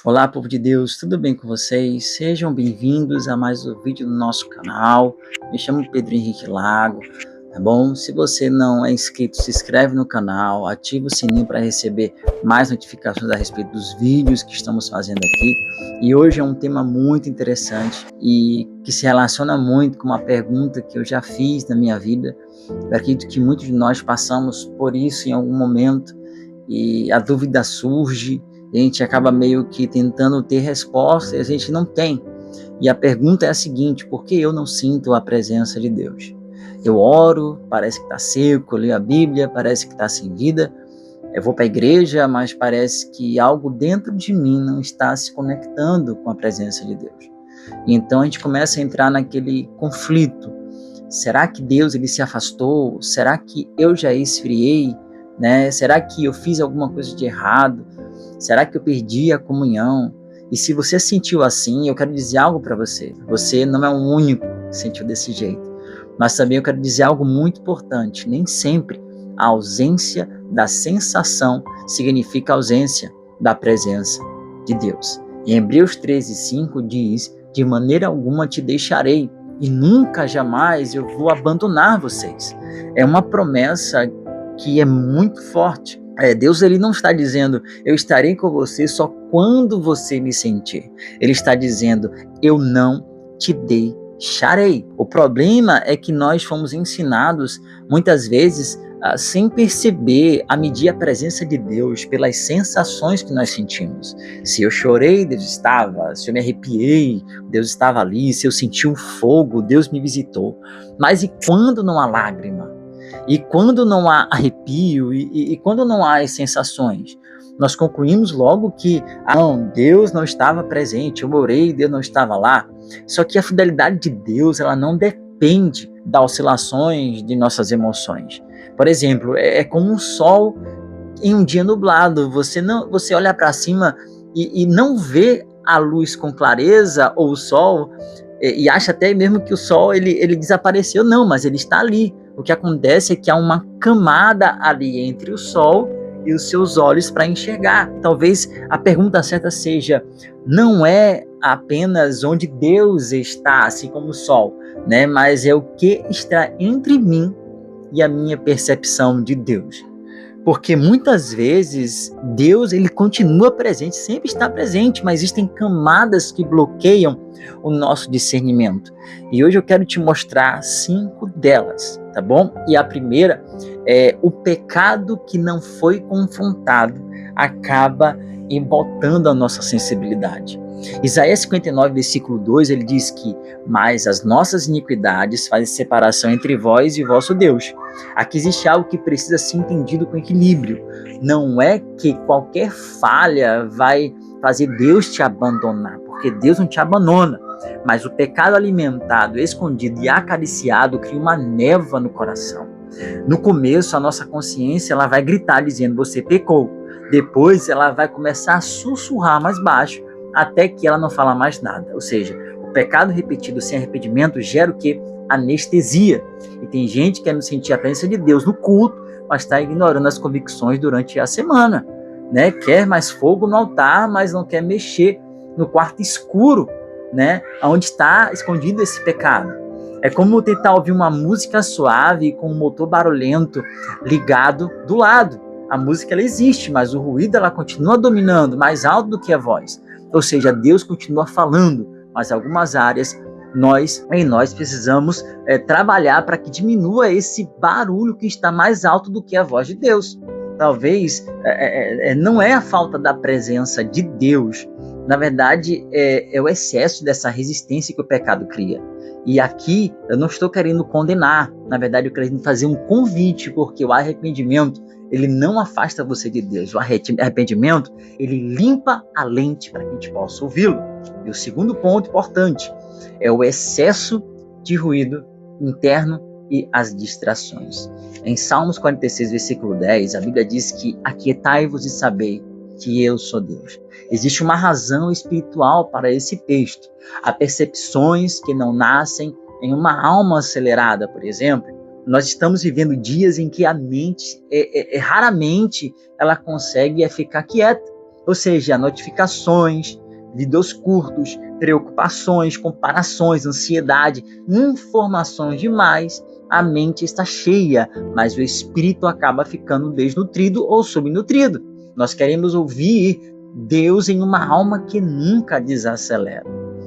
Olá, povo de Deus, tudo bem com vocês? Sejam bem-vindos a mais um vídeo do nosso canal. Me chamo Pedro Henrique Lago, tá bom? Se você não é inscrito, se inscreve no canal, ativa o sininho para receber mais notificações a respeito dos vídeos que estamos fazendo aqui. E hoje é um tema muito interessante e que se relaciona muito com uma pergunta que eu já fiz na minha vida. Eu acredito que muitos de nós passamos por isso em algum momento e a dúvida surge. A gente acaba meio que tentando ter resposta e a gente não tem. E a pergunta é a seguinte: por que eu não sinto a presença de Deus? Eu oro, parece que está seco, eu leio a Bíblia, parece que está sem vida. Eu vou para a igreja, mas parece que algo dentro de mim não está se conectando com a presença de Deus. E então a gente começa a entrar naquele conflito. Será que Deus ele se afastou? Será que eu já esfriei? Né? Será que eu fiz alguma coisa de errado? Será que eu perdi a comunhão? E se você sentiu assim, eu quero dizer algo para você. Você não é o único que sentiu desse jeito. Mas também eu quero dizer algo muito importante. Nem sempre a ausência da sensação significa ausência da presença de Deus. Em Hebreus 13:5 diz: de maneira alguma te deixarei e nunca jamais eu vou abandonar vocês. É uma promessa que é muito forte. Deus ele não está dizendo, eu estarei com você só quando você me sentir. Ele está dizendo, eu não te deixarei. O problema é que nós fomos ensinados, muitas vezes, sem perceber, a medir a presença de Deus pelas sensações que nós sentimos. Se eu chorei, Deus estava. Se eu me arrepiei, Deus estava ali. Se eu senti um fogo, Deus me visitou. Mas e quando não há lágrima? E quando não há arrepio e quando não há as sensações, nós concluímos logo que não, Deus não estava presente, eu orei, Deus não estava lá. Só que a fidelidade de Deus ela não depende das oscilações de nossas emoções. Por exemplo, é como um sol em um dia nublado. Você olha para cima e não vê a luz com clareza ou o sol e acha até mesmo que o sol ele desapareceu. Não, mas ele está ali. O que acontece é que há uma camada ali entre o sol e os seus olhos para enxergar. Talvez a pergunta certa seja, não é apenas onde Deus está, assim como o sol, né? Mas é o que está entre mim e a minha percepção de Deus. Porque muitas vezes Deus ele continua presente, sempre está presente, mas existem camadas que bloqueiam o nosso discernimento. E hoje eu quero te mostrar 5 delas, tá bom? E a primeira é o pecado que não foi confrontado acaba embotando a nossa sensibilidade. Isaías 59, versículo 2, ele diz que mas as nossas iniquidades fazem separação entre vós e vosso Deus. Aqui existe algo que precisa ser entendido com equilíbrio. Não é que qualquer falha vai fazer Deus te abandonar, porque Deus não te abandona. Mas o pecado alimentado, escondido e acariciado cria uma névoa no coração. No começo, a nossa consciência ela vai gritar dizendo, você pecou. Depois, ela vai começar a sussurrar mais baixo, até que ela não fala mais nada. Ou seja, o pecado repetido sem arrependimento gera o quê? Anestesia. E tem gente que quer sentir a presença de Deus no culto, mas está ignorando as convicções durante a semana. Né? Quer mais fogo no altar, mas não quer mexer no quarto escuro, né? Onde está escondido esse pecado. É como tentar ouvir uma música suave com um motor barulhento ligado do lado. A música ela existe, mas o ruído ela continua dominando, mais alto do que a voz. Ou seja, Deus continua falando, mas em algumas áreas nós precisamos trabalhar para que diminua esse barulho que está mais alto do que a voz de Deus. Talvez não é a falta da presença de Deus, na verdade é o excesso dessa resistência que o pecado cria. E aqui eu não estou querendo condenar, na verdade eu quero fazer um convite, porque o arrependimento ele não afasta você de Deus. O arrependimento, ele limpa a lente para que a gente possa ouvi-lo. E o segundo ponto importante é o excesso de ruído interno e as distrações. Em Salmos 46, versículo 10, a Bíblia diz que aquietai-vos e sabei que eu sou Deus. Existe uma razão espiritual para esse texto. Há percepções que não nascem em uma alma acelerada, por exemplo. Nós estamos vivendo dias em que a mente, raramente, ela consegue ficar quieta. Ou seja, notificações, vídeos curtos, preocupações, comparações, ansiedade, informações demais, a mente está cheia, mas o espírito acaba ficando desnutrido ou subnutrido. Nós queremos ouvir Deus em uma alma que nunca desacelera.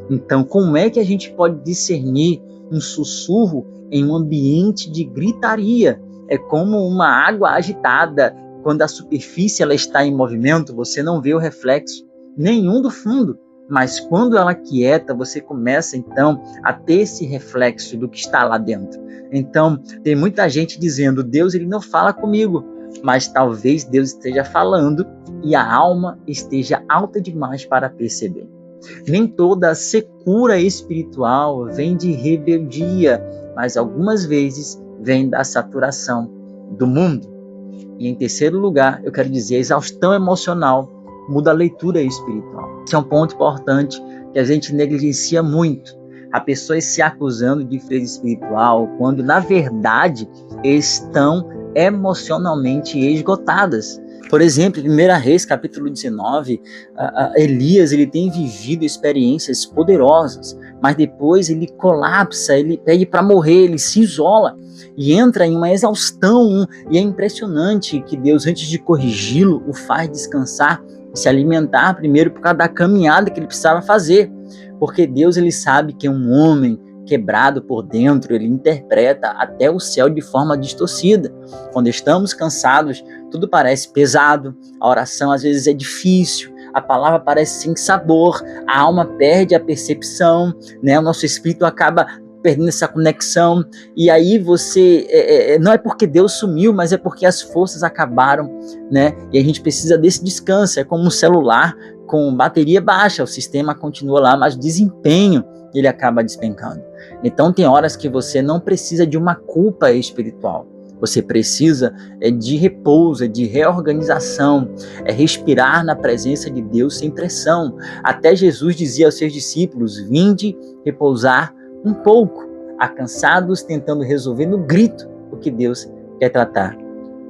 Então, como é que a gente pode discernir um sussurro em um ambiente de gritaria? É como uma água agitada. Quando a superfície ela está em movimento, você não vê o reflexo nenhum do fundo. Mas quando ela quieta, você começa então a ter esse reflexo do que está lá dentro. Então, tem muita gente dizendo, Deus ele não fala comigo, mas talvez Deus esteja falando e a alma esteja alta demais para perceber. Nem toda secura espiritual vem de rebeldia, mas algumas vezes vem da saturação do mundo. E em terceiro lugar, eu quero dizer, a exaustão emocional muda a leitura espiritual. Esse é um ponto importante que a gente negligencia muito. Há pessoas se acusando de frieza espiritual, quando na verdade estão emocionalmente esgotadas. Por exemplo, em 1 Reis, capítulo 19, Elias ele tem vivido experiências poderosas, mas depois ele colapsa, ele pede para morrer, ele se isola e entra em uma exaustão. E é impressionante que Deus, antes de corrigi-lo, o faz descansar e se alimentar primeiro por causa da caminhada que ele precisava fazer. Porque Deus ele sabe que um homem quebrado por dentro, ele interpreta até o céu de forma distorcida. Quando estamos cansados, tudo parece pesado, a oração às vezes é difícil, a palavra parece sem sabor, a alma perde a percepção, né? O nosso espírito acaba perdendo essa conexão, e aí você, não é porque Deus sumiu, mas é porque as forças acabaram, né? E a gente precisa desse descanso, é como um celular com bateria baixa, o sistema continua lá, mas o desempenho ele acaba despencando. Então tem horas que você não precisa de uma culpa espiritual, você precisa de repouso, de reorganização, respirar na presença de Deus sem pressão. Até Jesus dizia aos seus discípulos, vinde repousar um pouco, cansados tentando resolver no grito o que Deus quer tratar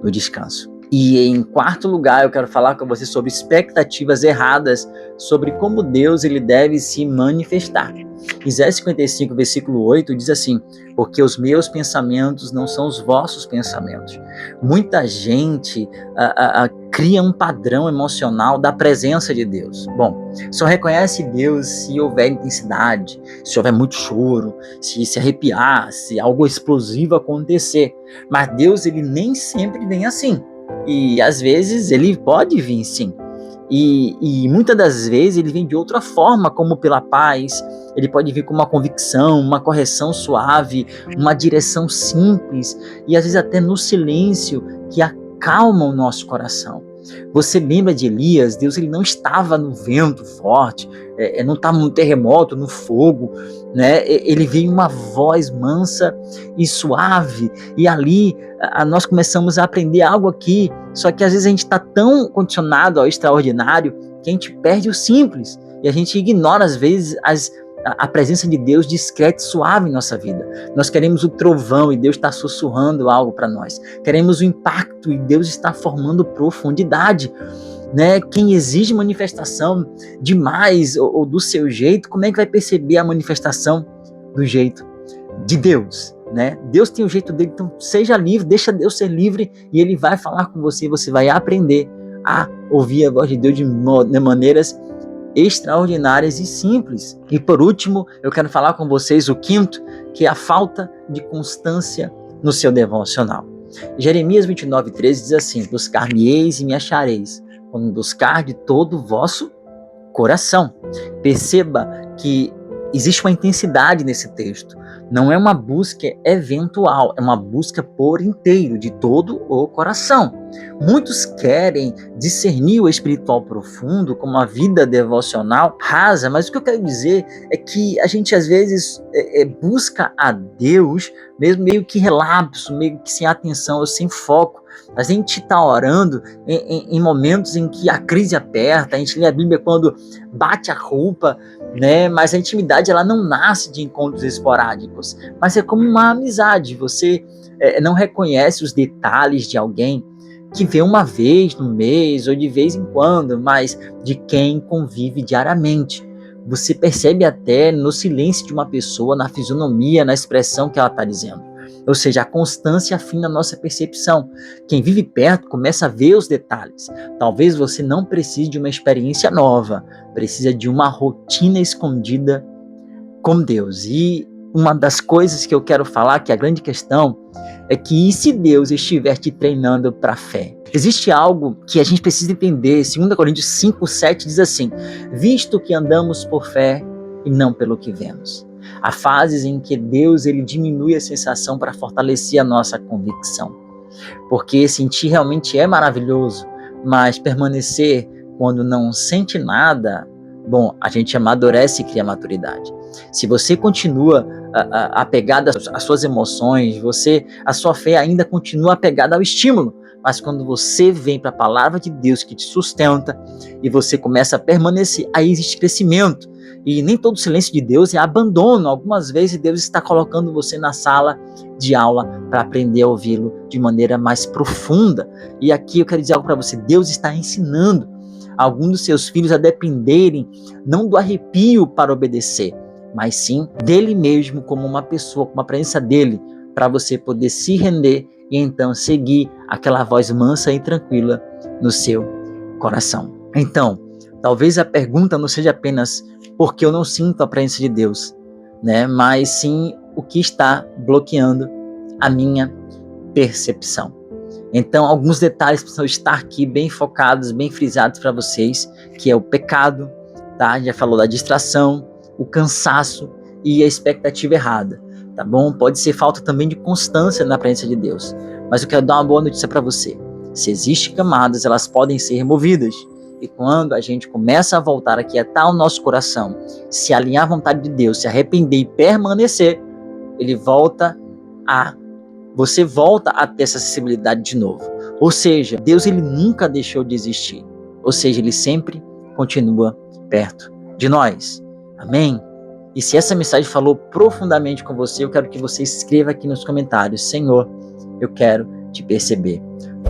no descanso. E em quarto lugar, eu quero falar com você sobre expectativas erradas sobre como Deus ele deve se manifestar. Isaías 55, versículo 8 diz assim, porque os meus pensamentos não são os vossos pensamentos. Muita gente cria um padrão emocional da presença de Deus. Bom, só reconhece Deus se houver intensidade, se houver muito choro, se arrepiar, se algo explosivo acontecer. Mas Deus ele nem sempre vem assim. E às vezes ele pode vir sim. E muitas das vezes ele vem de outra forma, como pela paz, ele pode vir com uma convicção, uma correção suave, uma direção simples, e às vezes até no silêncio que acalma o nosso coração. Você lembra de Elias? Deus ele não estava no vento forte, não estava no terremoto, no fogo, né? Ele veio uma voz mansa e suave, e ali nós começamos a aprender algo aqui, só que às vezes a gente está tão condicionado ao extraordinário que a gente perde o simples, e a gente ignora às vezes a presença de Deus discreta e suave em nossa vida. Nós queremos o trovão e Deus está sussurrando algo para nós. Queremos o impacto e Deus está formando profundidade. Né? Quem exige manifestação demais ou do seu jeito, como é que vai perceber a manifestação do jeito de Deus? Né? Deus tem o jeito dele, então seja livre, deixa Deus ser livre e Ele vai falar com você, você vai aprender a ouvir a voz de Deus de maneiras extraordinárias e simples. E por último, eu quero falar com vocês o quinto, que é a falta de constância no seu devocional. Jeremias 29:13 diz assim, buscar-me-eis e me achareis, quando buscar de todo o vosso coração. Perceba que existe uma intensidade nesse texto. Não é uma busca eventual, é uma busca por inteiro, de todo o coração. Muitos querem discernir o espiritual profundo como uma vida devocional rasa, mas o que eu quero dizer é que a gente às vezes busca a Deus mesmo meio que relapso, meio que sem atenção ou sem foco. A gente está orando em momentos em que a crise aperta, a gente lê a Bíblia quando bate a roupa, né? Mas a intimidade ela não nasce de encontros esporádicos, mas é como uma amizade. Você não reconhece os detalhes de alguém que vê uma vez no mês ou de vez em quando, mas de quem convive diariamente. Você percebe até no silêncio de uma pessoa, na fisionomia, na expressão que ela está dizendo. Ou seja, a constância afina a nossa percepção. Quem vive perto começa a ver os detalhes. Talvez você não precise de uma experiência nova, precisa de uma rotina escondida com Deus. E uma das coisas que eu quero falar, que é a grande questão, é que e se Deus estiver te treinando para a fé? Existe algo que a gente precisa entender. 2 Coríntios 5:7 diz assim: visto que andamos por fé e não pelo que vemos. Há fases em que Deus ele diminui a sensação para fortalecer a nossa convicção. Porque sentir realmente é maravilhoso, mas permanecer quando não sente nada, bom, a gente amadurece e cria maturidade. Se você continua apegado às suas emoções, a sua fé ainda continua apegada ao estímulo. Mas quando você vem para a palavra de Deus que te sustenta e você começa a permanecer, aí existe crescimento. E nem todo silêncio de Deus é abandono. Algumas vezes Deus está colocando você na sala de aula para aprender a ouvi-lo de maneira mais profunda. E aqui eu quero dizer algo para você: Deus está ensinando alguns dos seus filhos a dependerem não do arrepio para obedecer, mas sim dele mesmo como uma pessoa, como a presença dele, para você poder se render e então seguir aquela voz mansa e tranquila no seu coração. Então, talvez a pergunta não seja apenas porque eu não sinto a presença de Deus, né? Mas sim o que está bloqueando a minha percepção. Então, alguns detalhes precisam estar aqui bem focados, bem frisados para vocês, que é o pecado, tá? A gente já falou da distração, o cansaço e a expectativa errada, tá bom? Pode ser falta também de constância na presença de Deus. Mas eu quero dar uma boa notícia para você. Se existem camadas, elas podem ser removidas. E quando a gente começa a voltar a quietar o nosso coração, se alinhar à vontade de Deus, se arrepender e permanecer, você volta a ter essa acessibilidade de novo. Ou seja, Deus ele nunca deixou de existir. Ou seja, ele sempre continua perto de nós. Amém? E se essa mensagem falou profundamente com você, eu quero que você escreva aqui nos comentários: Senhor, eu quero te perceber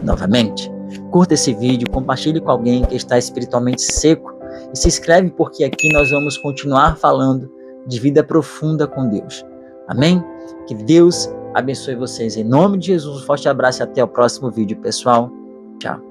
novamente. Curta esse vídeo, compartilhe com alguém que está espiritualmente seco e se inscreve, porque aqui nós vamos continuar falando de vida profunda com Deus. Amém? Que Deus abençoe vocês. Em nome de Jesus, um forte abraço e até o próximo vídeo, pessoal. Tchau.